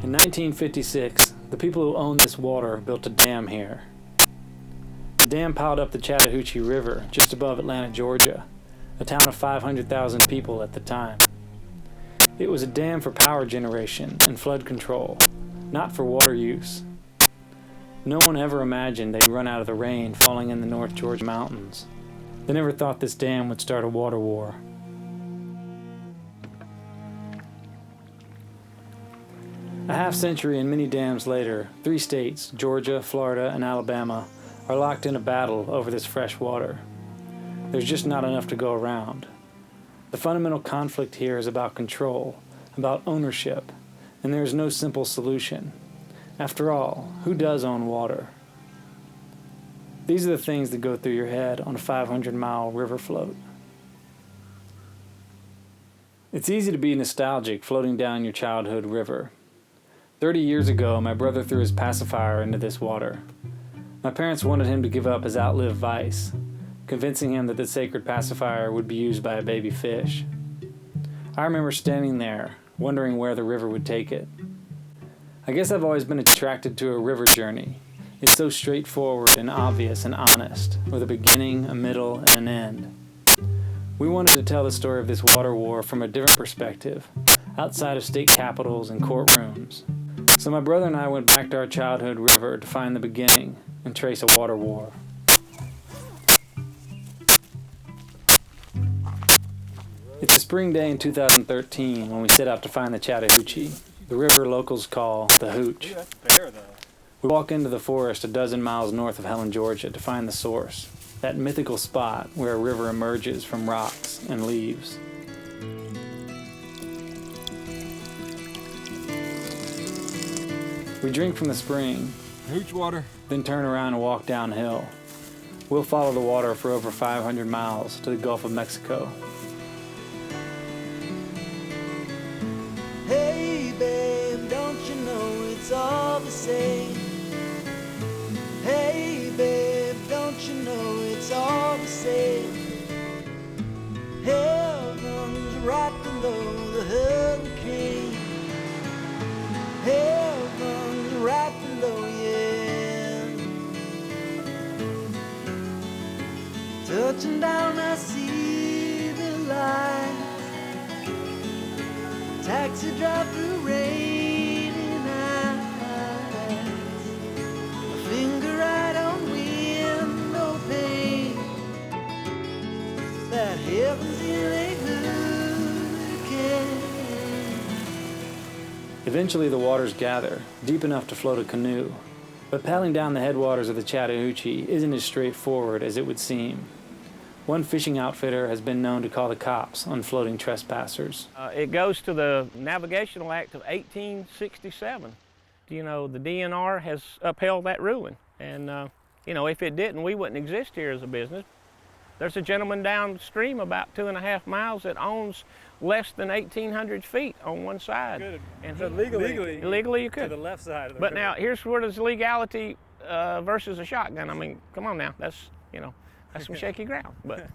In 1956, the people who owned this water built a dam here. The dam piled up the Chattahoochee River just above Atlanta, Georgia, a town of 500,000 people at the time. It was a dam for power generation and flood control, not for water use. No one ever imagined they'd run out of the rain falling in the North Georgia mountains. They never thought this dam would start a water war. A half century and many dams later, 3 states, Georgia, Florida, and Alabama, are locked in a battle over this fresh water. There's just not enough to go around. The fundamental conflict here is about control, about ownership, and there is no simple solution. After all, who does own water? These are the things that go through your head on a 500-mile river float. It's easy to be nostalgic floating down your childhood river. 30 years ago, my brother threw his pacifier into this water. My parents wanted him to give up his outlived vice, convincing him that the sacred pacifier would be used by a baby fish. I remember standing there, wondering where the river would take it. I guess I've always been attracted to a river journey. It's so straightforward and obvious and honest, with a beginning, a middle, and an end. We wanted to tell the story of this water war from a different perspective, outside of state capitals and courtrooms. So my brother and I went back to our childhood river to find the beginning and trace a water war. It's a spring day in 2013 when we set out to find the Chattahoochee, the river locals call the Hooch. We walk into the forest a dozen miles north of Helen, Georgia to find the source, that mythical spot where a river emerges from rocks and leaves. We drink from the spring, Hooch water, then turn around and walk downhill. We'll follow the water for over 500 miles to the Gulf of Mexico. Hey babe, don't you know it's all the same? Hey babe, don't you know it's all the same? Heaven's right below the hurricane. Heaven's right below, yeah. Touching down, I see the light. Taxi drive through rainy nights. A finger right on window pane. That heaven's in a hurricane. Eventually the waters gather, deep enough to float a canoe. But paddling down the headwaters of the Chattahoochee isn't as straightforward as it would seem. One fishing outfitter has been known to call the cops on floating trespassers. It goes to the Navigational Act of 1867. You know, the DNR has upheld that ruling. And, you know, if it didn't, we wouldn't exist here as a business. There's a gentleman downstream about 2.5 miles that owns less than 1,800 feet on one side. Good. And so legally you could. to the left side of the But river. now, here's where there's legality versus a shotgun. I mean, come on now, that's, you know, that's some shaky ground. But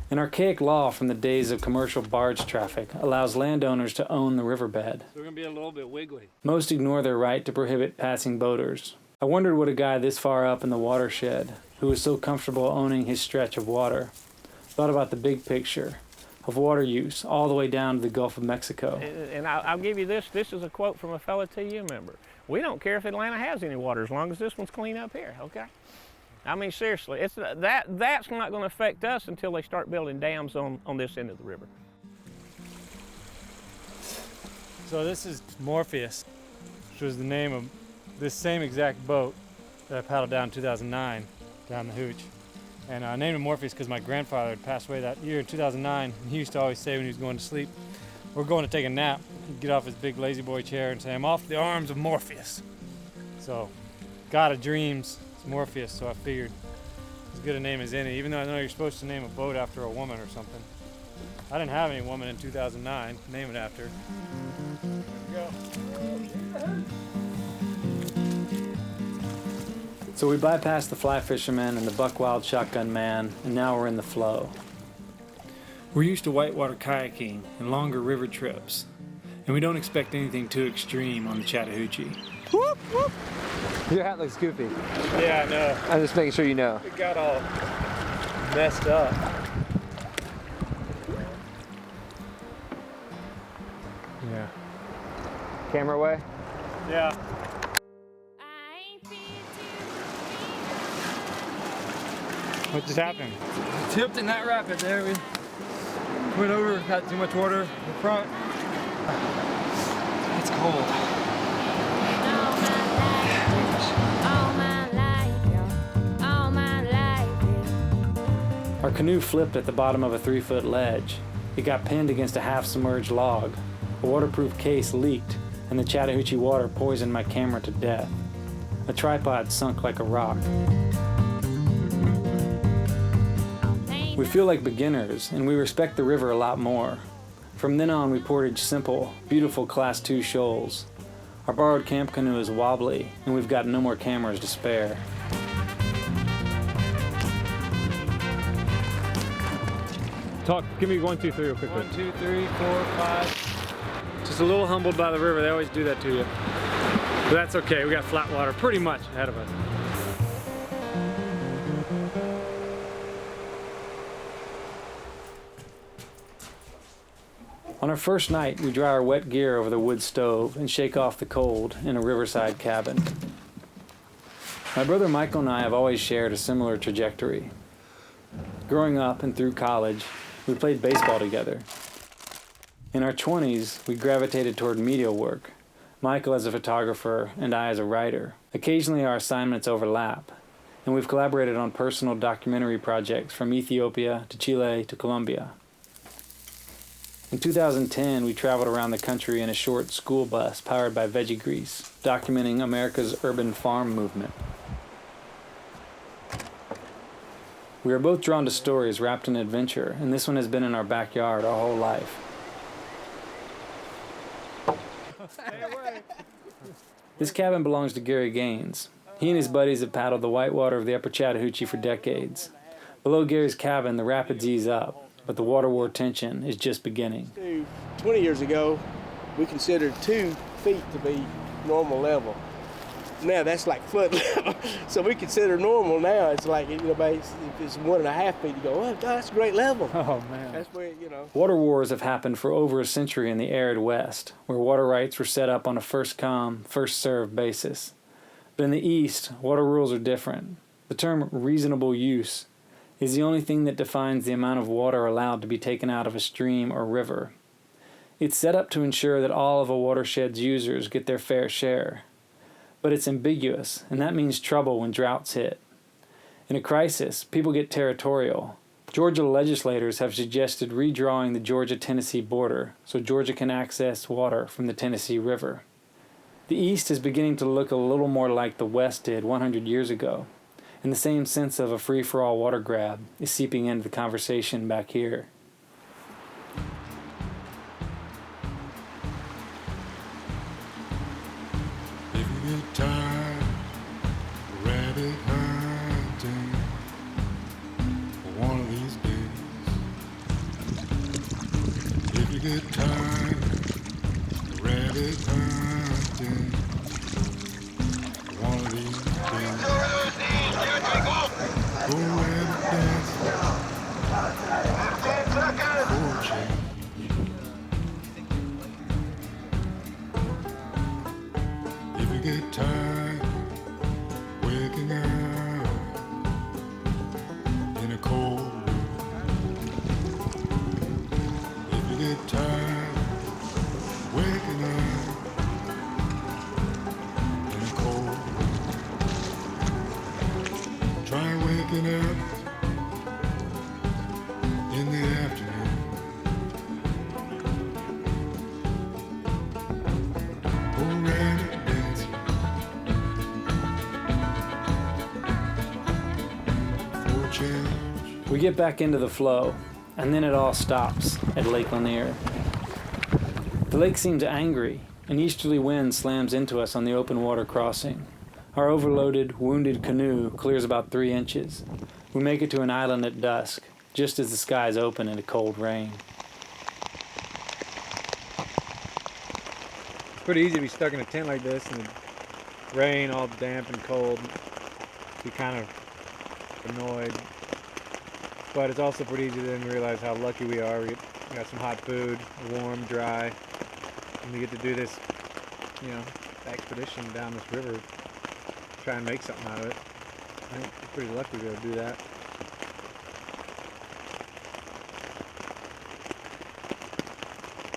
An archaic law from the days of commercial barge traffic allows landowners to own the riverbed. So we're going to be a little bit wiggly. Most ignore their right to prohibit passing boaters. I wondered what a guy this far up in the watershed, who was so comfortable owning his stretch of water, thought about the big picture of water use all the way down to the Gulf of Mexico. and I'll give you this. This is a quote from a fellow TU member. We don't care if Atlanta has any water as long as this one's clean up here, okay? I mean, seriously, it's that's not going to affect us until they start building dams on this end of the river. So this is Morpheus, which was the name of this same exact boat that I paddled down in 2009, down the Hooch. And I named him Morpheus because my grandfather had passed away that year in 2009. And he used to always say when he was going to sleep, we're going to take a nap, he'd get off his big lazy boy chair and say, I'm off the arms of Morpheus. So, God of dreams, it's Morpheus, so I figured as good a name as any, even though I know you're supposed to name a boat after a woman or something. I didn't have any woman in 2009, name it after. There we go. So we bypassed the fly fisherman and the buck-wild shotgun man, and now we're in the flow. We're used to whitewater kayaking and longer river trips. And we don't expect anything too extreme on the Chattahoochee. Whoop, whoop. Your hat looks goofy. Yeah, I know. I'm just making sure you know. It got all messed up. Yeah. Camera away? Yeah. What just happened? Tipped in that rapid there. We went over, had too much water in the front. It's cold. Our canoe flipped at the bottom of a 3-foot ledge. It got pinned against a half-submerged log. A waterproof case leaked, and the Chattahoochee water poisoned my camera to death. A tripod sunk like a rock. We feel like beginners, and we respect the river a lot more. From then on, we portaged simple, beautiful Class 2 shoals. Our borrowed camp canoe is wobbly, and we've got no more cameras to spare. Give me 1, 2, 3 real quickly. 1, 2, 3, 4, 5. Just a little humbled by the river. They always do that to you. But that's okay. We got flat water pretty much ahead of us. On our first night, we dry our wet gear over the wood stove and shake off the cold in a riverside cabin. My brother Michael and I have always shared a similar trajectory. Growing up and through college, we played baseball together. In our 20s, we gravitated toward media work, Michael as a photographer and I as a writer. Occasionally our assignments overlap, and we've collaborated on personal documentary projects from Ethiopia to Chile to Colombia. In 2010, we traveled around the country in a short school bus powered by veggie grease, documenting America's urban farm movement. We are both drawn to stories wrapped in adventure, and this one has been in our backyard our whole life. This cabin belongs to Gary Gaines. He and his buddies have paddled the whitewater of the upper Chattahoochee for decades. Below Gary's cabin, the rapids ease up, but the water war tension is just beginning. 20 years ago, we considered 2 feet to be normal level. Now that's like foot level. So we consider normal now. It's like, if it's 1.5 feet, you go, oh, that's a great level. Oh, man. That's where, Water wars have happened for over a century in the arid West, where water rights were set up on a first-come, first-served basis. But in the East, water rules are different. The term reasonable use is the only thing that defines the amount of water allowed to be taken out of a stream or river. It's set up to ensure that all of a watershed's users get their fair share. But it's ambiguous, and that means trouble when droughts hit. In a crisis, people get territorial. Georgia legislators have suggested redrawing the Georgia-Tennessee border so Georgia can access water from the Tennessee River. The East is beginning to look a little more like the West did 100 years ago, and the same sense of a free-for-all water grab is seeping into the conversation back here. Tired rabbit hunting one of these days. If you get tired rabbit hunting one of these days, go rabbit dancing for a change. Get tired waking up in a cold room. If you get tired waking up in a cold room, try waking up in the afternoon. Oh, rabbit dancing. We get back into the flow, and then it all stops at Lake Lanier. The lake seems angry. An easterly wind slams into us on the open water crossing. Our overloaded, wounded canoe clears about 3 inches. We make it to an island at dusk, just as the skies open in a cold rain. pretty easy to be stuck in a tent like this and rain, all damp and cold. Be kind of annoyed. But it's also pretty easy to then realize how lucky we are. We got some hot food, warm, dry, and we get to do this, you know, expedition down this river, try and make something out of it. I think we're pretty lucky to be able to do that.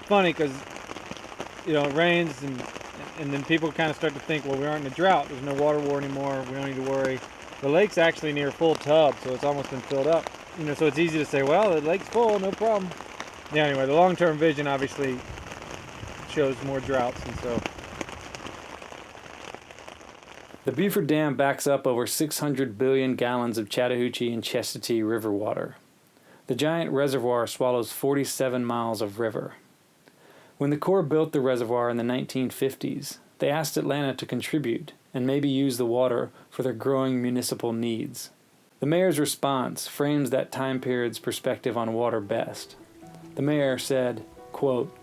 Funny because, you know, it rains and then people kind of start to think, well, we aren't in a drought. There's no water war anymore. We don't need to worry. The lake's actually near full tub, so it's almost been filled up. You know, so it's easy to say, well, the lake's full, no problem. Yeah, anyway, the long-term vision obviously shows more droughts, and so. The Beaufort Dam backs up over 600 billion gallons of Chattahoochee and Chestatee River water. The giant reservoir swallows 47 miles of river. When the Corps built the reservoir in the 1950s, they asked Atlanta to contribute and maybe use the water for their growing municipal needs. The mayor's response frames that time period's perspective on water best. The mayor said, quote,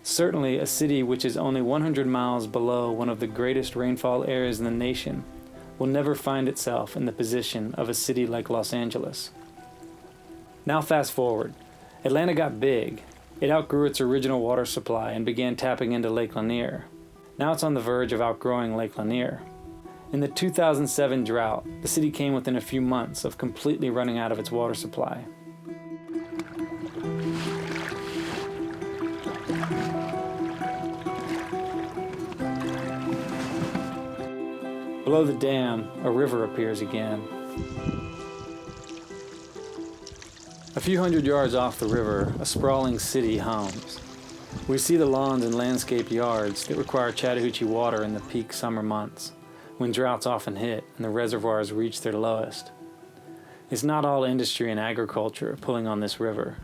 "Certainly a city which is only 100 miles below one of the greatest rainfall areas in the nation will never find itself in the position of a city like Los Angeles." Now fast forward. Atlanta got big. It outgrew its original water supply and began tapping into Lake Lanier. Now it's on the verge of outgrowing Lake Lanier. In the 2007 drought, the city came within a few months of completely running out of its water supply. Below the dam, a river appears again. A few hundred yards off the river, a sprawling city hums. We see the lawns and landscape yards that require Chattahoochee water in the peak summer months, when droughts often hit and the reservoirs reach their lowest. It's not all industry and agriculture pulling on this river.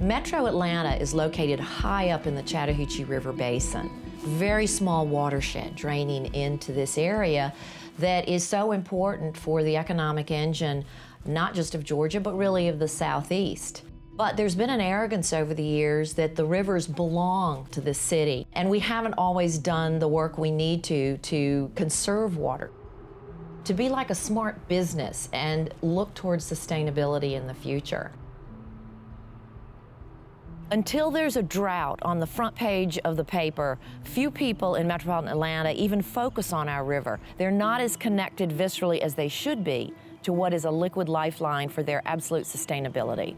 Metro Atlanta is located high up in the Chattahoochee River Basin. Very small watershed draining into this area that is so important for the economic engine, not just of Georgia, but really of the Southeast. But there's been an arrogance over the years that the rivers belong to the city, and we haven't always done the work we need to conserve water. To be like a smart business and look towards sustainability in the future. Until there's a drought on the front page of the paper, few people in metropolitan Atlanta even focus on our river. They're not as connected viscerally as they should be to what is a liquid lifeline for their absolute sustainability.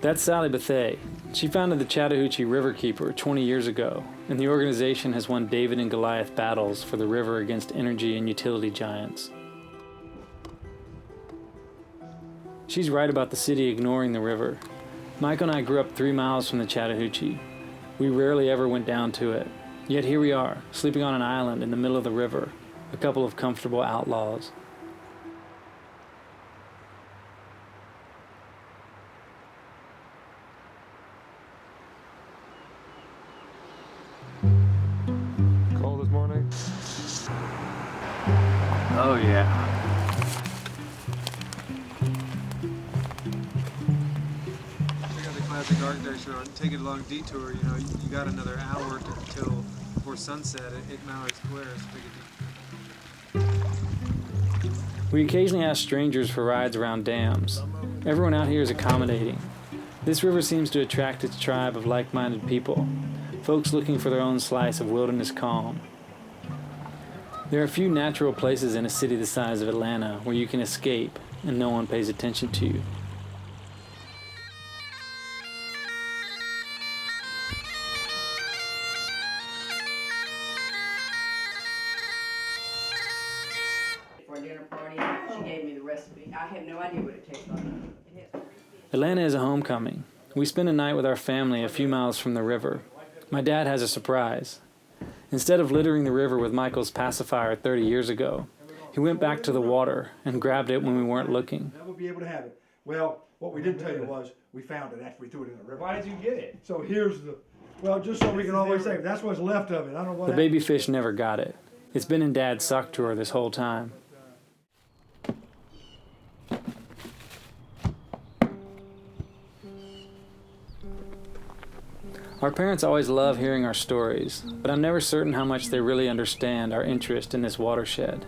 That's Sally Bethay. She founded the Chattahoochee Riverkeeper 20 years ago, and the organization has won David and Goliath battles for the river against energy and utility giants. She's right about the city ignoring the river. Michael and I grew up 3 miles from the Chattahoochee. We rarely ever went down to it. Yet here we are, sleeping on an island in the middle of the river, a couple of comfortable outlaws. Cold this morning? Oh yeah. Classic architecture on take it a long detour, you know, you got another hour till before sunset at Mallard Square. We occasionally ask strangers for rides around dams. Everyone out here is accommodating. This river seems to attract its tribe of like-minded people, folks looking for their own slice of wilderness calm. There are few natural places in a city the size of Atlanta where you can escape and no one pays attention to you. Atlanta is a homecoming. We spend a night with our family a few miles from the river. My dad has a surprise. Instead of littering the river with Michael's pacifier 30 years ago, he went back to the water and grabbed it when we weren't looking. Never be able to have it. Well, what we didn't tell you was we found it after we threw it in the river. Why did you get it? So here's the, well, just so we can always say, that's what's left of it. I don't know what The baby fish never got it. It's been in Dad's sock drawer this whole time. Our parents always love hearing our stories, but I'm never certain how much they really understand our interest in this watershed.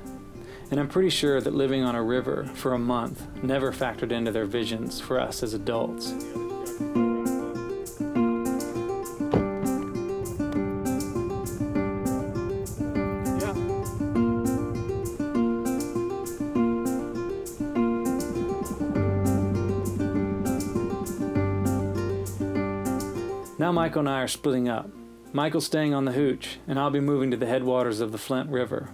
And I'm pretty sure that living on a river for a month never factored into their visions for us as adults. Now Michael and I are splitting up. Michael's staying on the Hooch, and I'll be moving to the headwaters of the Flint River.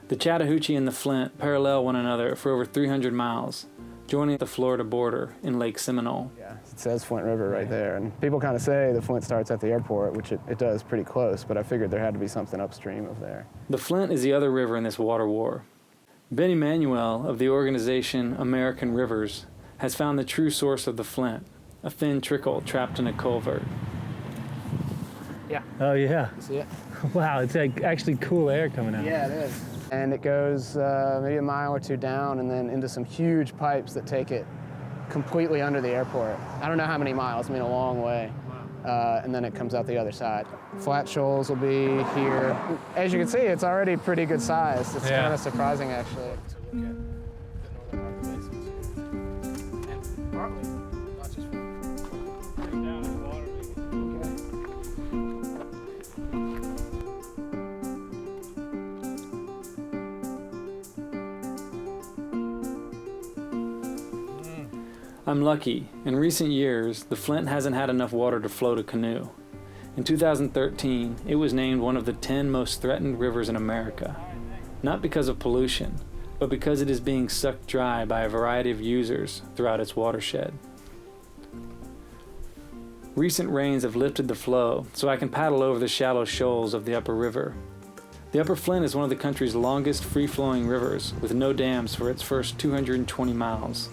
The Chattahoochee and the Flint parallel one another for over 300 miles, joining the Florida border in Lake Seminole. Yeah, it says Flint River right there, and people kind of say the Flint starts at the airport, which it does pretty close, but I figured there had to be something upstream of there. The Flint is the other river in this water war. Ben Emanuel of the organization American Rivers has found the true source of the Flint, a thin trickle trapped in a culvert. Yeah. Oh yeah. You see it? Wow, it's like actually cool air coming out. Yeah, it is. And it goes maybe a mile or two down and then into some huge pipes that take it completely under the airport. I don't know how many miles, I mean a long way. And then it comes out the other side. Flat shoals will be here. As you can see, it's already pretty good size. It's kind of surprising, actually. I'm lucky. In recent years, the Flint hasn't had enough water to float a canoe. In 2013, it was named one of the 10 most threatened rivers in America. Not because of pollution, but because it is being sucked dry by a variety of users throughout its watershed. Recent rains have lifted the flow, so I can paddle over the shallow shoals of the upper river. The Upper Flint is one of the country's longest free-flowing rivers, with no dams for its first 220 miles.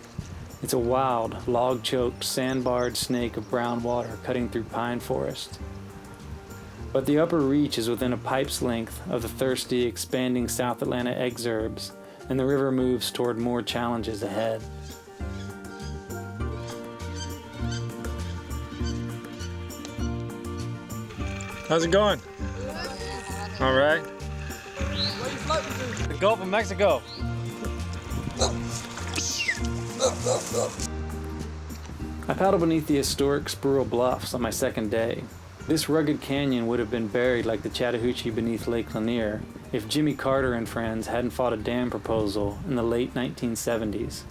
It's a wild, log-choked, sandbarred snake of brown water cutting through pine forest. But the upper reach is within a pipe's length of the thirsty, expanding South Atlanta exurbs, and the river moves toward more challenges ahead. How's it going? All right. The Gulf of Mexico. I paddled beneath the historic Squirrel Bluffs on my second day. This rugged canyon would have been buried like the Chattahoochee beneath Lake Lanier if Jimmy Carter and friends hadn't fought a dam proposal in the late 1970s.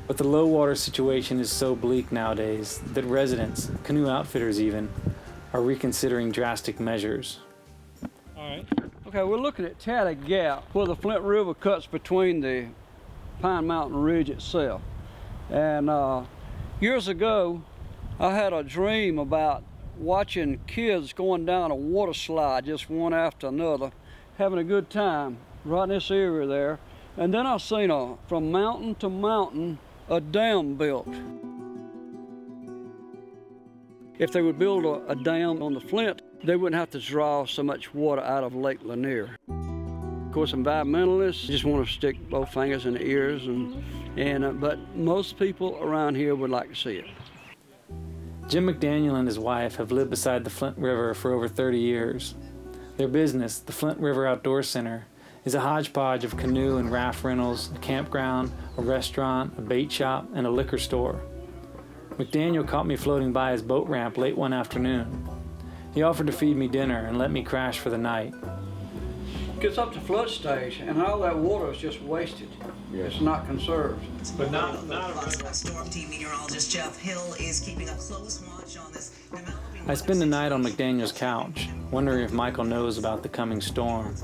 But the low water situation is so bleak nowadays that residents, canoe outfitters even, are reconsidering drastic measures. All right. Okay, we're looking at Chattah Gap, where the Flint River cuts between the Pine Mountain Ridge itself. And years ago, I had a dream about watching kids going down a water slide, just one after another, having a good time right in this area there. And then I seen from mountain to mountain, a dam built. If they would build a dam on the Flint, they wouldn't have to draw so much water out of Lake Lanier. Of course, environmentalists just want to stick both fingers in the ears, but most people around here would like to see it. Jim McDaniel and his wife have lived beside the Flint River for over 30 years. Their business, the Flint River Outdoor Center, is a hodgepodge of canoe and raft rentals, a campground, a restaurant, a bait shop, and a liquor store. McDaniel caught me floating by his boat ramp late one afternoon. He offered to feed me dinner and let me crash for the night. Gets up to flood stage, and all that water is just wasted. It's not conserved. But not Storm team meteorologist Jeff Hill is keeping a close watch on this developing. I spend the night on McDaniel's couch, wondering if Michael knows about the coming storm.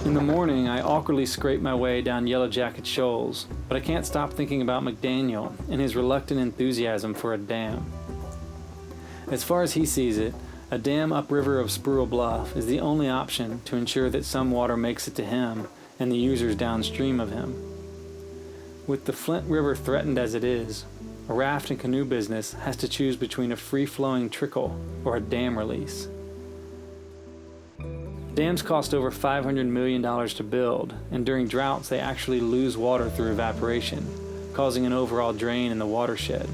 In the morning, I awkwardly scrape my way down Yellow Jacket Shoals, but I can't stop thinking about McDaniel and his reluctant enthusiasm for a dam. As far as he sees it, a dam upriver of Squirrel Bluff is the only option to ensure that some water makes it to him and the users downstream of him. With the Flint River threatened as it is, a raft and canoe business has to choose between a free-flowing trickle or a dam release. Dams cost over $500 million to build, and during droughts they actually lose water through evaporation, causing an overall drain in the watershed.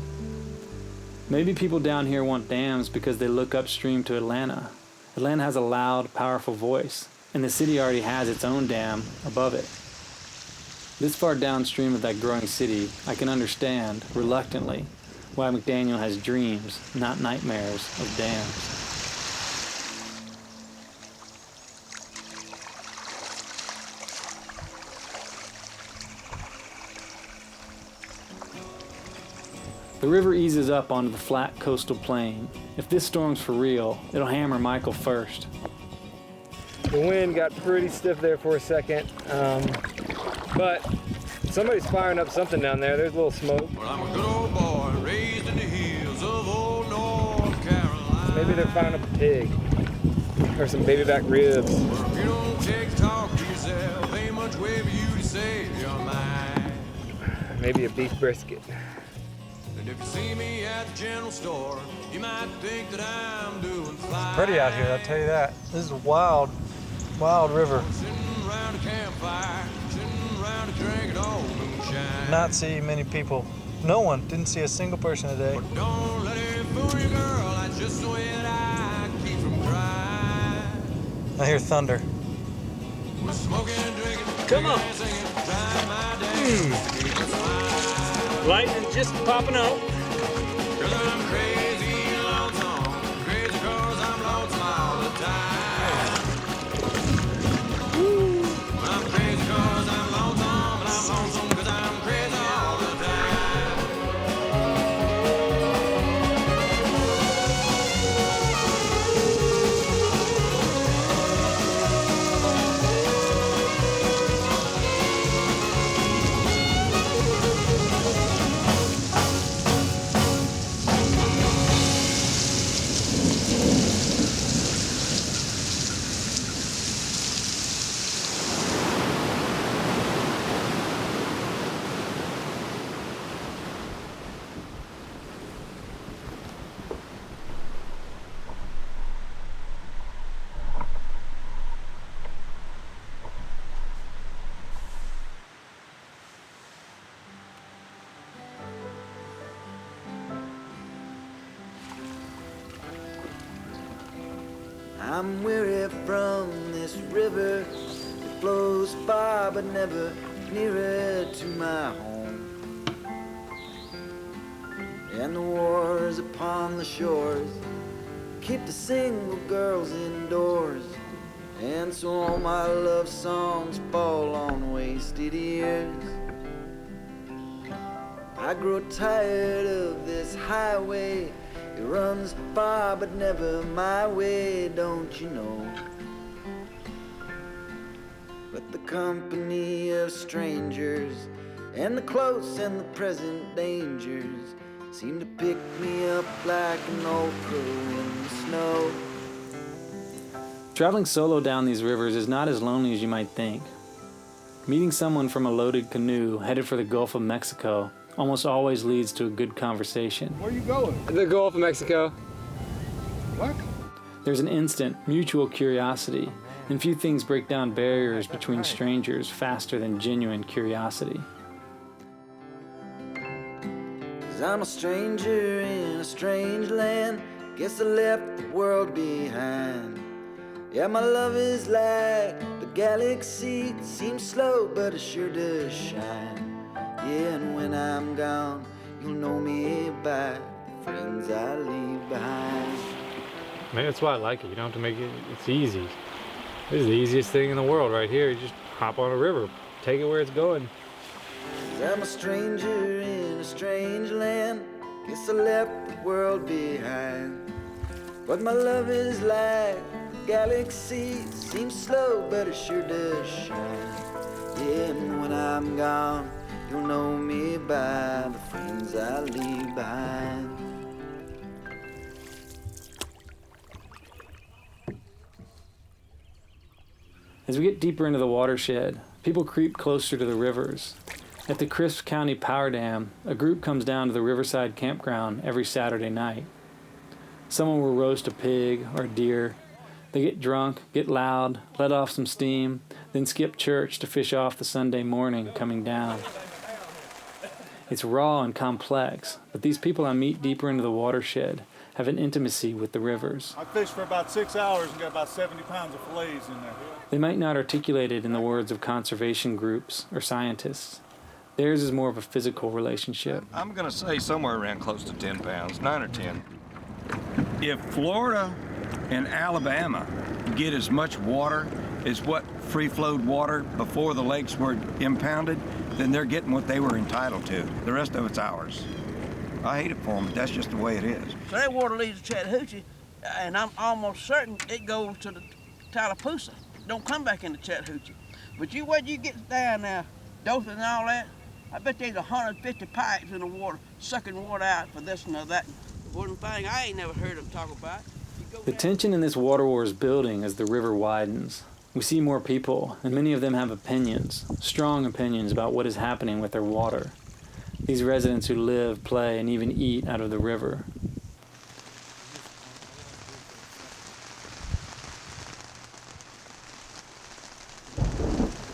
Maybe people down here want dams because they look upstream to Atlanta. Atlanta has a loud, powerful voice, and the city already has its own dam above it. This far downstream of that growing city, I can understand, reluctantly, why McDaniel has dreams, not nightmares, of dams. The river eases up onto the flat coastal plain. If this storm's for real, it'll hammer Michael first. The wind got pretty stiff there for a second, but somebody's firing up something down there. There's a little smoke. Well, I'm a good old boy raised in the hills of old North Carolina. Maybe they're firing up a pig or some baby back ribs. Well, if you don't take to talk to yourself, ain't much way for you to save your mind. Maybe a beef brisket. And if you see me at the general store, you might think that I'm doing fine. It's pretty out here, I'll tell you that. This is a wild, wild river. Sitting around a campfire, sitting around a drinking old moonshine. Not see many people. No one. Didn't see a single person today. But don't let it fool you, girl. That's just the way that I keep from crying. I hear thunder. We're smoking and drinking, Come on. singing, trying my day. Lightning just popping out. 'Cause I'm crazy and lonesome, crazy 'cause I'm lonesome all the time. I'm crazy 'cause I'm lonesome, and I'm lonesome 'cause I'm crazy all the time. I'm weary from this river. It flows far but never nearer to my home. And the wars upon the shores keep the single girls indoors. And so all my love songs fall on wasted ears. I grow tired of this highway. It runs far but never my way, don't you know? But the company of strangers and the close and the present dangers seem to pick me up like an old crow in the snow. Traveling solo down these rivers is not as lonely as you might think. Meeting someone from a loaded canoe headed for the Gulf of Mexico almost always leads to a good conversation. Where are you going? The Gulf of Mexico. What? There's an instant mutual curiosity, and few things break down barriers between strangers faster than genuine curiosity. 'Cause I'm a stranger in a strange land. Guess I left the world behind. Yeah, my love is like the galaxy. It seems slow, but it sure does shine. Yeah, and when I'm gone, you'll know me by the friends I leave behind. Maybe that's why I like it. You don't have to make it, it's easy. This is the easiest thing in the world right here. You just hop on a river, take it where it's going. 'Cause I'm a stranger in a strange land. Guess I left the world behind. But my love is like the galaxy. It seems slow, but it sure does shine. Yeah, and when I'm gone, you'll know me by the friends I leave behind. As we get deeper into the watershed, people creep closer to the rivers. At the Crisp County Power Dam, a group comes down to the Riverside Campground every Saturday night. Someone will roast a pig or a deer. They get drunk, get loud, let off some steam, then skip church to fish off the Sunday morning coming down. It's raw and complex, but these people I meet deeper into the watershed have an intimacy with the rivers. I fished for about 6 hours and got about 70 pounds of fillets in there. They might not articulate it in the words of conservation groups or scientists. Theirs is more of a physical relationship. I'm going to say somewhere around close to 10 pounds, 9 or 10. If Florida and Alabama get as much water as what free-flowed water before the lakes were impounded, then they're getting what they were entitled to. The rest of it's ours. I hate it for them, but that's just the way it is. So that water leaves the Chattahoochee, and I'm almost certain it goes to the Tallapoosa. Don't come back into Chattahoochee. But when you get down there, Dothan and all that, I bet there's 150 pipes in the water sucking water out for this and that. One thing I ain't never heard them talk about. The tension in this water war is building as the river widens. We see more people, and many of them have opinions, strong opinions about what is happening with their water. These residents who live, play, and even eat out of the river.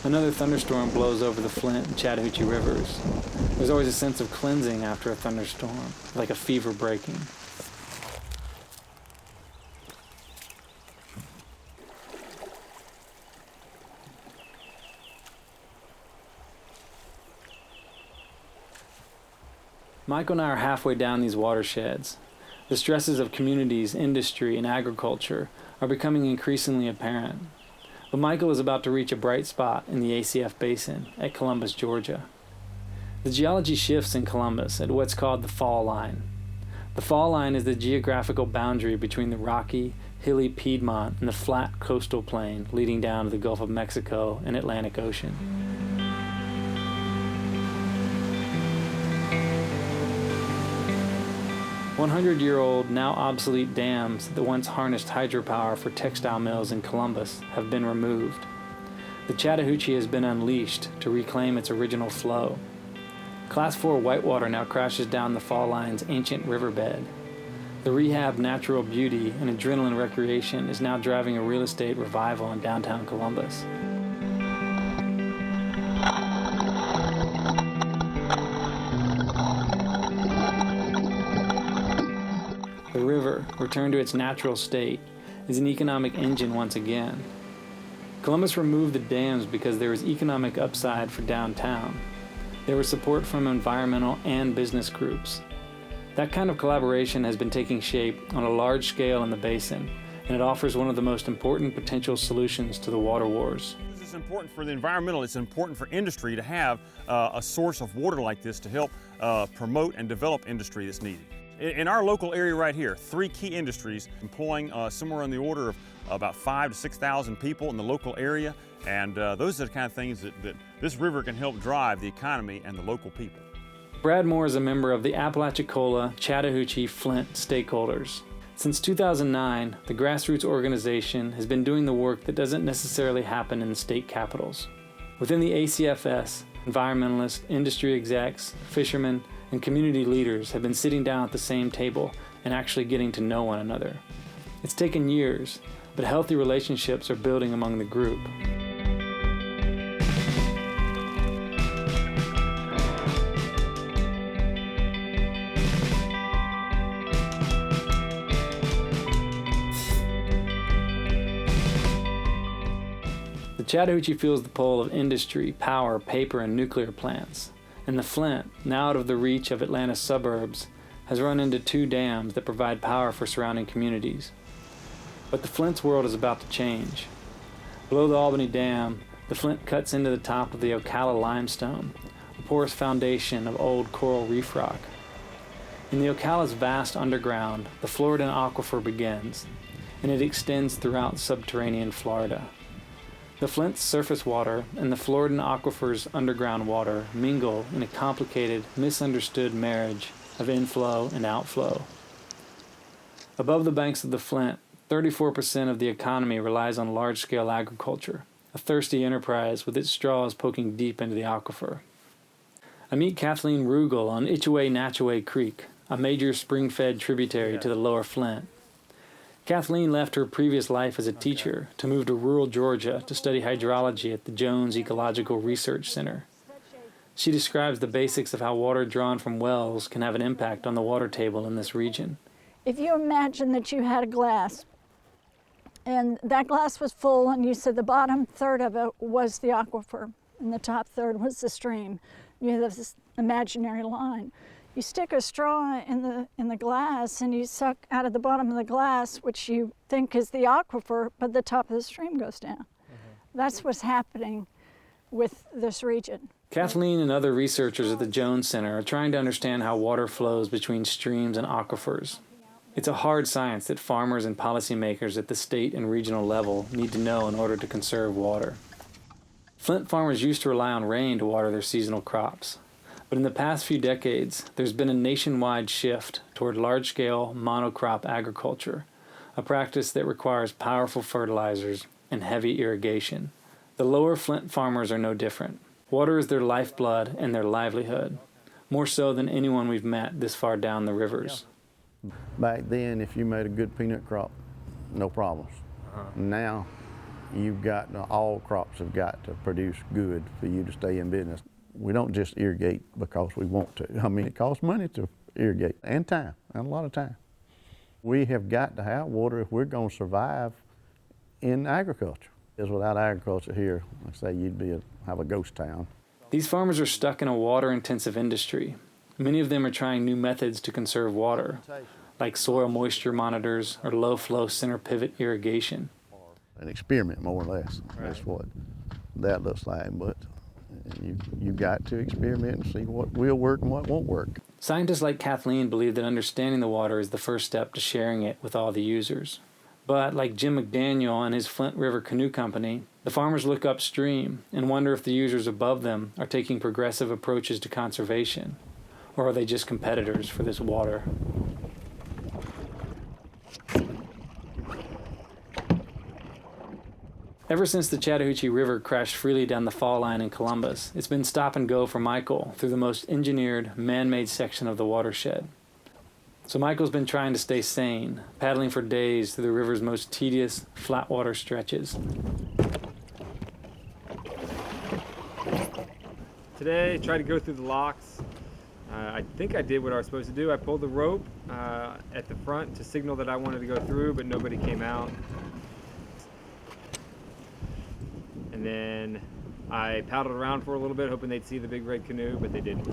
Another thunderstorm blows over the Flint and Chattahoochee rivers. There's always a sense of cleansing after a thunderstorm, like a fever breaking. Michael and I are halfway down these watersheds. The stresses of communities, industry, and agriculture are becoming increasingly apparent. But Michael is about to reach a bright spot in the ACF Basin at Columbus, Georgia. The geology shifts in Columbus at what's called the fall line. The fall line is the geographical boundary between the rocky, hilly Piedmont and the flat coastal plain leading down to the Gulf of Mexico and Atlantic Ocean. 100-year-old, now obsolete dams that once harnessed hydropower for textile mills in Columbus have been removed. The Chattahoochee has been unleashed to reclaim its original flow. Class 4 whitewater now crashes down the fall line's ancient riverbed. The rehab natural beauty and adrenaline recreation is now driving a real estate revival in downtown Columbus. The river, returned to its natural state, is an economic engine once again. Columbus removed the dams because there was economic upside for downtown. There was support from environmental and business groups. That kind of collaboration has been taking shape on a large scale in the basin, and it offers one of the most important potential solutions to the water wars. It's important for the environmental, it's important for industry to have a source of water like this to help promote and develop industry that's needed. In our local area right here, 3 key industries employing somewhere on the order of about 5,000 to 6,000 people in the local area, and those are the kind of things that this river can help drive the economy and the local people. Brad Moore is a member of the Apalachicola Chattahoochee Flint stakeholders. Since 2009, the grassroots organization has been doing the work that doesn't necessarily happen in the state capitals. Within the ACFS, environmentalists, industry execs, fishermen, and community leaders have been sitting down at the same table and actually getting to know one another. It's taken years, but healthy relationships are building among the group. The Chattahoochee feels the pull of industry, power, paper, and nuclear plants. And the Flint, now out of the reach of Atlanta's suburbs, has run into 2 dams that provide power for surrounding communities. But the Flint's world is about to change. Below the Albany Dam, the Flint cuts into the top of the Ocala limestone, a porous foundation of old coral reef rock. In the Ocala's vast underground, the Floridan aquifer begins, and it extends throughout subterranean Florida. The Flint's surface water and the Floridan aquifer's underground water mingle in a complicated, misunderstood marriage of inflow and outflow. Above the banks of the Flint, 34% of the economy relies on large-scale agriculture, a thirsty enterprise with its straws poking deep into the aquifer. I meet Kathleen Rugel on Itchaway-Natchaway Creek, a major spring-fed tributary to the lower Flint. Kathleen left her previous life as a teacher to move to rural Georgia to study hydrology at the Jones Ecological Research Center. She describes the basics of how water drawn from wells can have an impact on the water table in this region. If you imagine that you had a glass, and that glass was full, and you said the bottom third of it was the aquifer, and the top third was the stream. You have this imaginary line. You stick a straw in the glass, and you suck out of the bottom of the glass, which you think is the aquifer, but the top of the stream goes down. That's what's happening with this region. Kathleen and other researchers at the Jones Center are trying to understand how water flows between streams and aquifers. It's a hard science that farmers and policymakers at the state and regional level need to know in order to conserve water. Flint farmers used to rely on rain to water their seasonal crops, but in the past few decades, there's been a nationwide shift toward large-scale monocrop agriculture, a practice that requires powerful fertilizers and heavy irrigation. The lower Flint farmers are no different. Water is their lifeblood and their livelihood, more so than anyone we've met this far down the rivers. Back then, if you made a good peanut crop, no problems. Now, you've got, all crops have got to produce good for you to stay in business. We don't just irrigate because we want to. I mean, it costs money to irrigate, and time, and a lot of time. We have got to have water if we're going to survive in agriculture. Because without agriculture here, like I say, you'd have a ghost town. These farmers are stuck in a water-intensive industry. Many of them are trying new methods to conserve water, like soil moisture monitors or low-flow center pivot irrigation. An experiment, more or less. That's what that looks like, but you've got to experiment and see what will work and what won't work. Scientists like Kathleen believe that understanding the water is the first step to sharing it with all the users. But like Jim McDaniel and his Flint River Canoe Company, the farmers look upstream and wonder if the users above them are taking progressive approaches to conservation, or are they just competitors for this water? Ever since the Chattahoochee River crashed freely down the fall line in Columbus, it's been stop and go for Michael through the most engineered, man-made section of the watershed. So Michael's been trying to stay sane, paddling for days through the river's most tedious, flat water stretches. Today, I tried to go through the locks. I think I did what I was supposed to do. I pulled the rope at the front to signal that I wanted to go through, but nobody came out. And then I paddled around for a little bit, hoping they'd see the big red canoe, but they didn't.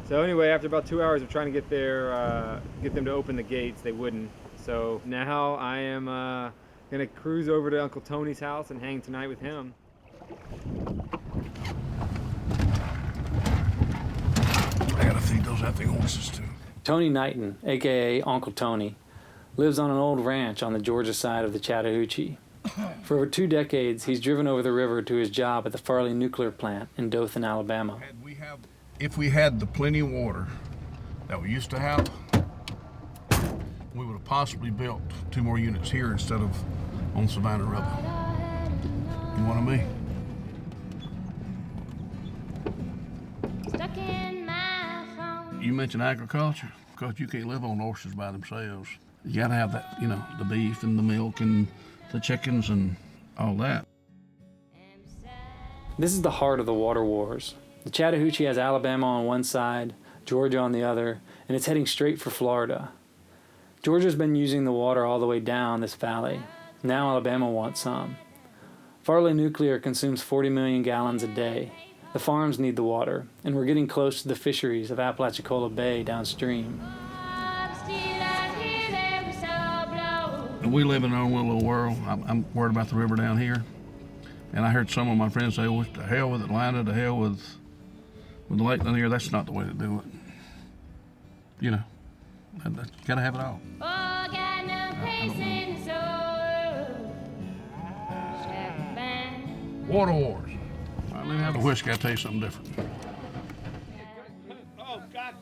So anyway, after about 2 hours of trying to get them to open the gates, they wouldn't. So now I am gonna cruise over to Uncle Tony's house and hang tonight with him. I gotta feed those effing horses too. Tony Knighton, aka Uncle Tony, lives on an old ranch on the Georgia side of the Chattahoochee. For over 2 decades, he's driven over the river to his job at the Farley Nuclear Plant in Dothan, Alabama. If we had the plenty of water that we used to have, we would have possibly built 2 more units here instead of on Savannah River. You know what I mean? You mentioned agriculture, because you can't live on horses by themselves. You gotta have that, you know, the beef and the milk and the chickens and all that. This is the heart of the water wars. The Chattahoochee has Alabama on one side, Georgia on the other, and it's heading straight for Florida. Georgia's been using the water all the way down this valley. Now Alabama wants some. Farley Nuclear consumes 40 million gallons a day. The farms need the water, and we're getting close to the fisheries of Apalachicola Bay downstream. We live in our own little world. I'm worried about the river down here. And I heard some of my friends say, well, to hell with Atlanta, to hell with the lake Lanier. That's not the way to do it. You know, you gotta have it all. Water wars. Let me have a whiskey, I'll tell you something different.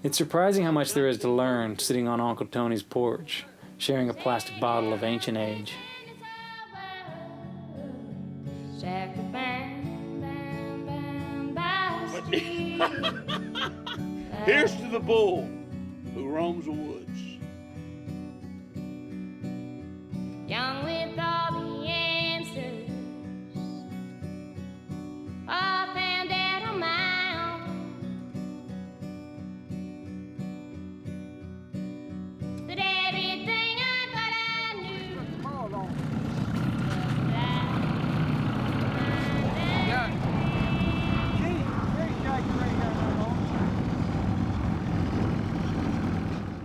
It's surprising how much there is to learn sitting on Uncle Tony's porch, sharing a plastic bottle of ancient age. Here's to the bull who roams the woods. Young with all the answers,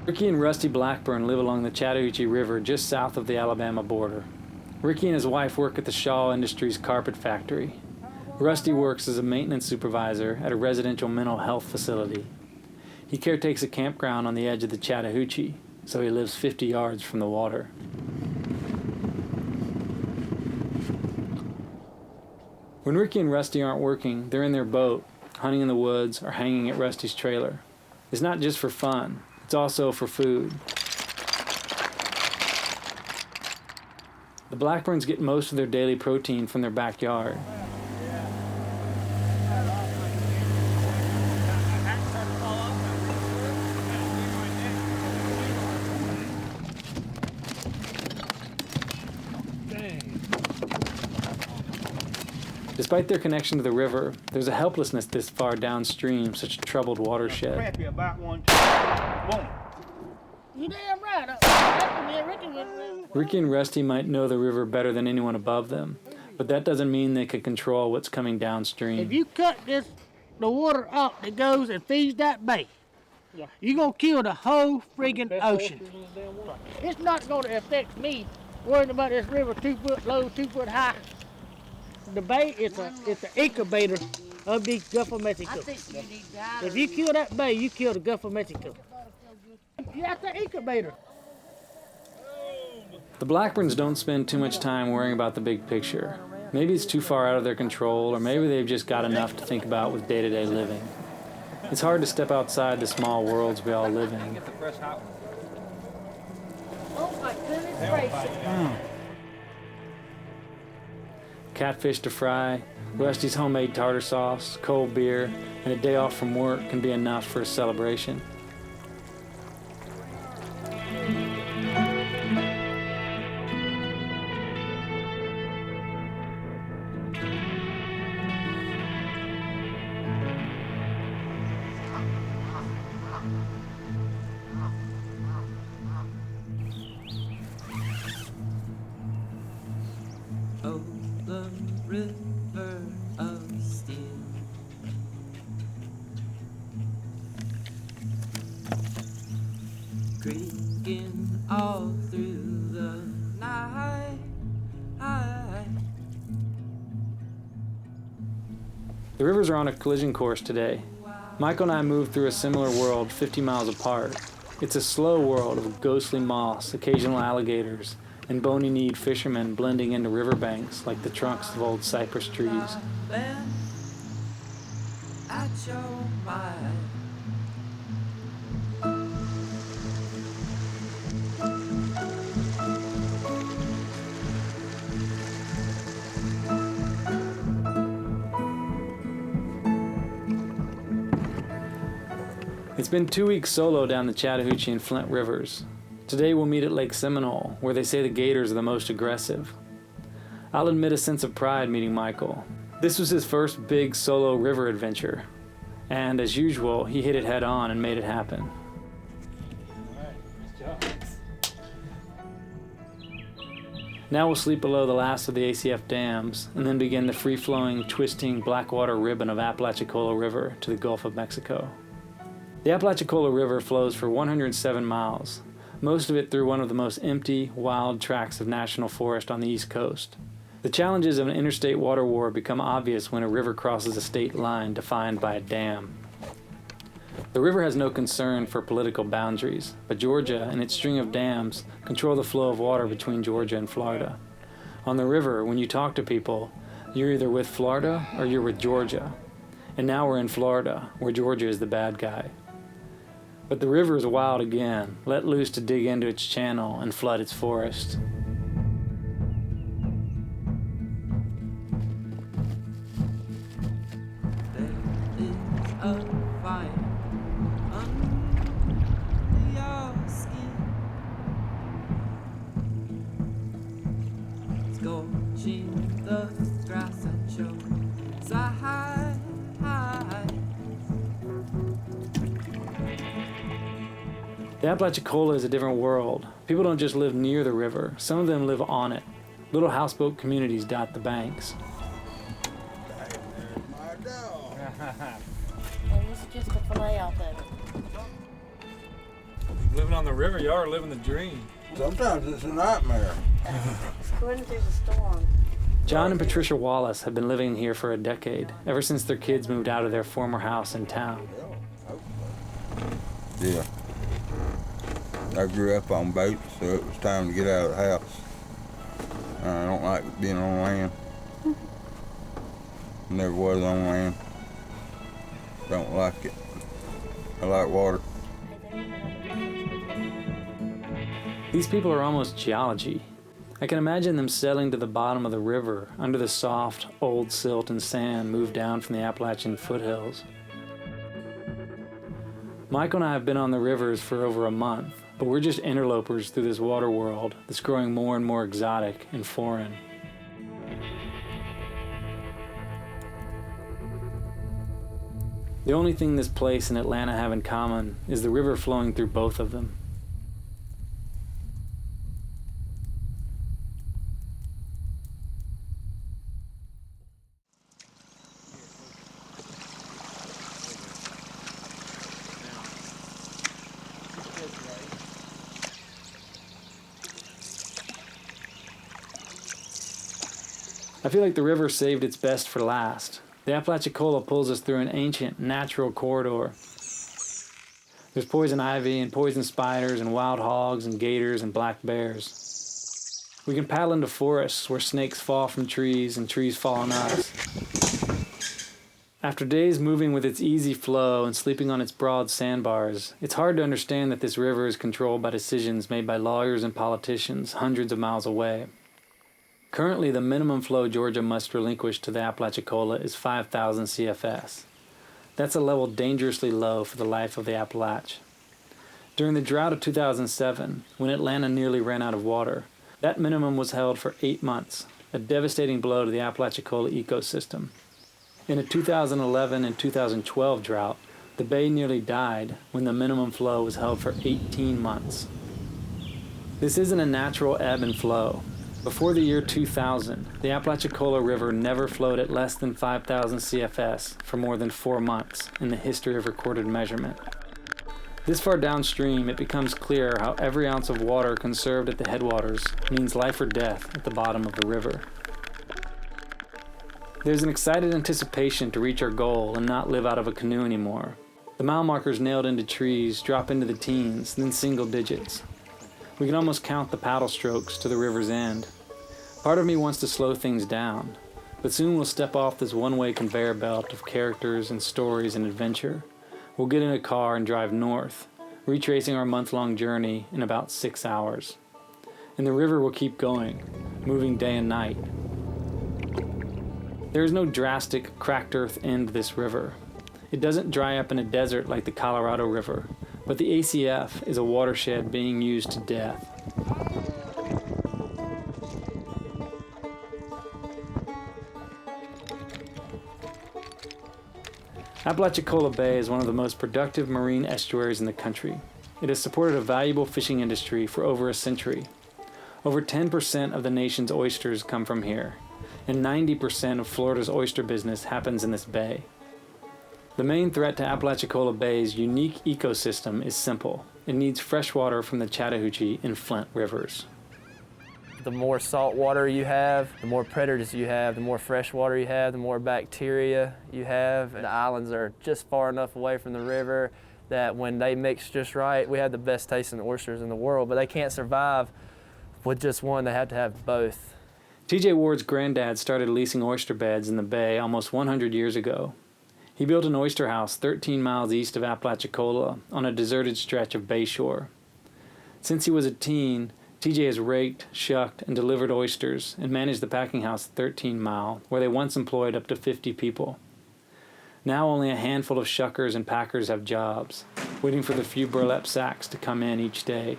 Ricky and Rusty Blackburn live along the Chattahoochee River just south of the Alabama border. Ricky and his wife work at the Shaw Industries carpet factory. Rusty works as a maintenance supervisor at a residential mental health facility. He caretakes a campground on the edge of the Chattahoochee, so he lives 50 yards from the water. When Ricky and Rusty aren't working, they're in their boat, hunting in the woods, or hanging at Rusty's trailer. It's not just for fun, it's also for food. The Blackburns get most of their daily protein from their backyard. Despite their connection to the river, there's a helplessness this far downstream such a troubled watershed. Crap you about one time. You damn right. Ricky and Rusty might know the river better than anyone above them, but that doesn't mean they can control what's coming downstream. If you cut the water out that goes and feeds that bay, you're going to kill the whole friggin' ocean. It's not going to affect me worrying about this river 2 foot low, 2 foot high. The bay is an incubator of the Gulf of Mexico. If you kill that bay, you kill the Gulf of Mexico. That's the incubator. The Blackburns don't spend too much time worrying about the big picture. Maybe it's too far out of their control, or maybe they've just got enough to think about with day-to-day living. It's hard to step outside the small worlds we all live in. Oh my goodness gracious. Catfish to fry, Rusty's homemade tartar sauce, cold beer, and a day off from work can be enough for a celebration. River of steel, creaking all through the night. The rivers are on a collision course today. Michael and I moved through a similar world 50 miles apart. It's a slow world of ghostly moss, occasional alligators, and bony-kneed fishermen blending into riverbanks like the trunks of old cypress trees. At your mind. It's been 2 weeks solo down the Chattahoochee and Flint Rivers. Today we'll meet at Lake Seminole, where they say the gators are the most aggressive. I'll admit a sense of pride meeting Michael. This was his first big solo river adventure, and as usual, he hit it head on and made it happen. Now we'll sleep below the last of the ACF dams, and then begin the free-flowing, twisting Blackwater ribbon of Apalachicola River to the Gulf of Mexico. The Apalachicola River flows for 107 miles, most of it through one of the most empty, wild tracts of national forest on the East Coast. The challenges of an interstate water war become obvious when a river crosses a state line defined by a dam. The river has no concern for political boundaries, but Georgia and its string of dams control the flow of water between Georgia and Florida. On the river, when you talk to people, you're either with Florida or you're with Georgia. And now we're in Florida, where Georgia is the bad guy. But the river is wild again, let loose to dig into its channel and flood its forest. There is a fire under your skin. Scorching the grass at your side. The Apalachicola is a different world. People don't just live near the river, some of them live on it. Little houseboat communities dot the banks. And this is just the fillet off of it. Living on the river, y'all are living the dream. Sometimes it's a nightmare. Going through the storm. John and Patricia Wallace have been living here for a decade, ever since their kids moved out of their former house in town. Yeah. I grew up on boats, so it was time to get out of the house. I don't like being on land. Never was on land. Don't like it. I like water. These people are almost geology. I can imagine them settling to the bottom of the river under the soft, old silt and sand moved down from the Appalachian foothills. Michael and I have been on the rivers for over a month, but we're just interlopers through this water world that's growing more and more exotic and foreign. The only thing this place and Atlanta have in common is the river flowing through both of them. I feel like the river saved its best for last. The Apalachicola pulls us through an ancient, natural corridor. There's poison ivy and poison spiders and wild hogs and gators and black bears. We can paddle into forests where snakes fall from trees and trees fall on us. After days moving with its easy flow and sleeping on its broad sandbars, it's hard to understand that this river is controlled by decisions made by lawyers and politicians hundreds of miles away. Currently, the minimum flow Georgia must relinquish to the Apalachicola is 5,000 CFS. That's a level dangerously low for the life of the Appalach. During the drought of 2007, when Atlanta nearly ran out of water, that minimum was held for 8 months, a devastating blow to the Apalachicola ecosystem. In a 2011 and 2012 drought, the bay nearly died when the minimum flow was held for 18 months. This isn't a natural ebb and flow. Before the year 2000, the Apalachicola River never flowed at less than 5,000 CFS for more than 4 months in the history of recorded measurement. This far downstream, it becomes clear how every ounce of water conserved at the headwaters means life or death at the bottom of the river. There's an excited anticipation to reach our goal and not live out of a canoe anymore. The mile markers nailed into trees drop into the teens, then single digits. We can almost count the paddle strokes to the river's end. Part of me wants to slow things down, but soon we'll step off this one-way conveyor belt of characters and stories and adventure. We'll get in a car and drive north, retracing our month-long journey in about 6 hours. And the river will keep going, moving day and night. There is no drastic, cracked earth end to this river. It doesn't dry up in a desert like the Colorado River, but the ACF is a watershed being used to death. Apalachicola Bay is one of the most productive marine estuaries in the country. It has supported a valuable fishing industry for over a century. Over 10% of the nation's oysters come from here, and 90% of Florida's oyster business happens in this bay. The main threat to Apalachicola Bay's unique ecosystem is simple. It needs fresh water from the Chattahoochee and Flint rivers. The more salt water you have, the more predators you have, the more fresh water you have, the more bacteria you have. The islands are just far enough away from the river that when they mix just right, we have the best tasting oysters in the world, but they can't survive with just one. They have to have both. T.J. Ward's granddad started leasing oyster beds in the bay almost 100 years ago. He built an oyster house 13 miles east of Apalachicola on a deserted stretch of bayshore. Since he was a teen, TJ has raked, shucked, and delivered oysters and managed the packing house at 13 Mile, where they once employed up to 50 people. Now only a handful of shuckers and packers have jobs, waiting for the few burlap sacks to come in each day.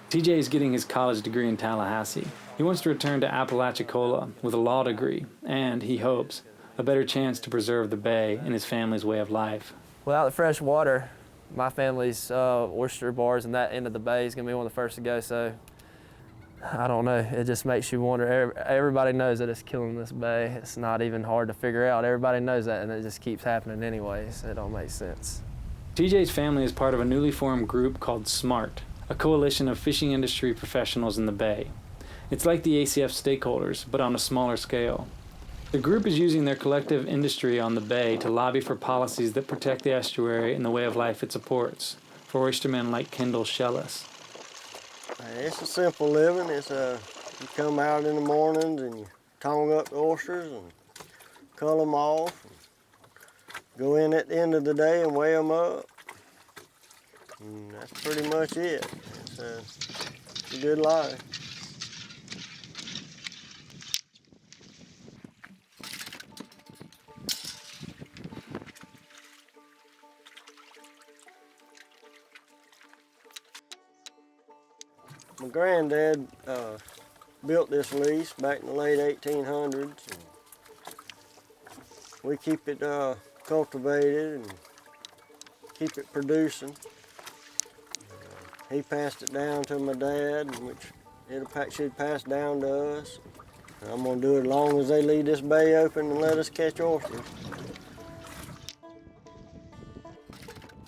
TJ is getting his college degree in Tallahassee. He wants to return to Apalachicola with a law degree and, he hopes, a better chance to preserve the bay and his family's way of life. Without the fresh water, my family's oyster bars in that end of the bay is going to be one of the first to go, so I don't know. It just makes you wonder. Everybody knows that it's killing this bay. It's not even hard to figure out. Everybody knows that, and it just keeps happening anyways. It don't make sense. TJ's family is part of a newly formed group called SMART, a coalition of fishing industry professionals in the bay. It's like the ACF stakeholders, but on a smaller scale. The group is using their collective industry on the bay to lobby for policies that protect the estuary and the way of life it supports, for oystermen like Kendall Shellis. It's a simple living. You come out in the mornings and you tongue up the oysters and cull them off. And go in at the end of the day and weigh them up. And that's pretty much it. It's a good life. My granddad built this lease back in the late 1800s. And we keep it cultivated and keep it producing. He passed it down to my dad, which should pass down to us. And I'm gonna do it as long as they leave this bay open and let us catch oysters.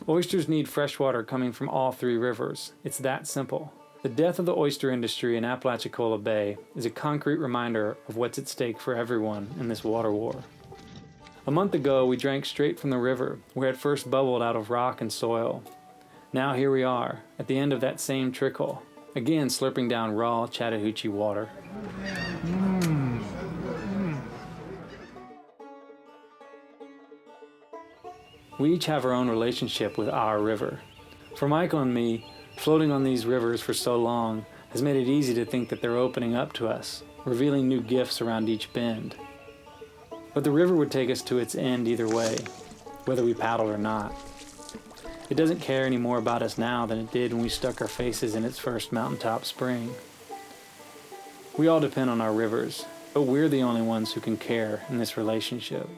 Oysters need fresh water coming from all three rivers. It's that simple. The death of the oyster industry in Apalachicola Bay is a concrete reminder of what's at stake for everyone in this water war. A month ago, we drank straight from the river, where it first bubbled out of rock and soil. Now here we are, at the end of that same trickle, again slurping down raw Chattahoochee water. We each have our own relationship with our river. For Michael and me, floating on these rivers for so long has made it easy to think that they're opening up to us, revealing new gifts around each bend. But the river would take us to its end either way, whether we paddled or not. It doesn't care any more about us now than it did when we stuck our faces in its first mountaintop spring. We all depend on our rivers, but we're the only ones who can care in this relationship.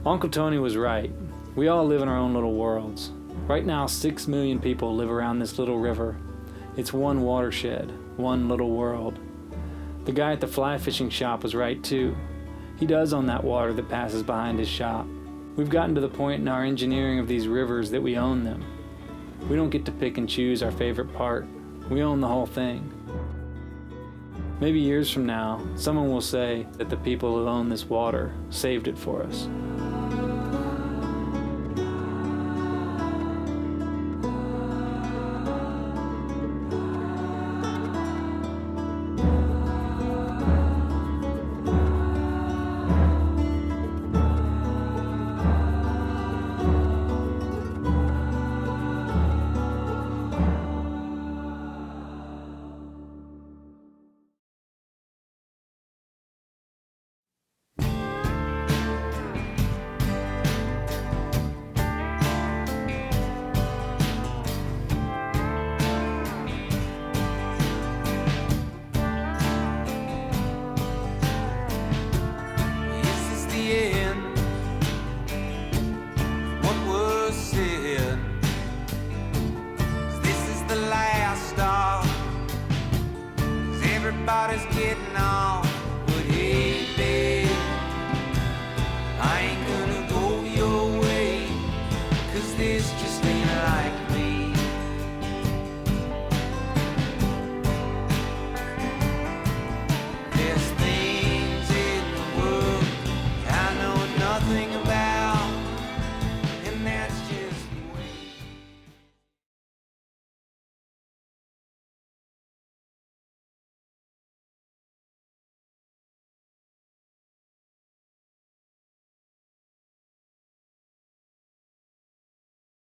Uncle Tony was right. We all live in our own little worlds. Right now, 6 million people live around this little river. It's one watershed, one little world. The guy at the fly fishing shop was right too. He does own that water that passes behind his shop. We've gotten to the point in our engineering of these rivers that we own them. We don't get to pick and choose our favorite part. We own the whole thing. Maybe years from now, someone will say that the people who own this water saved it for us.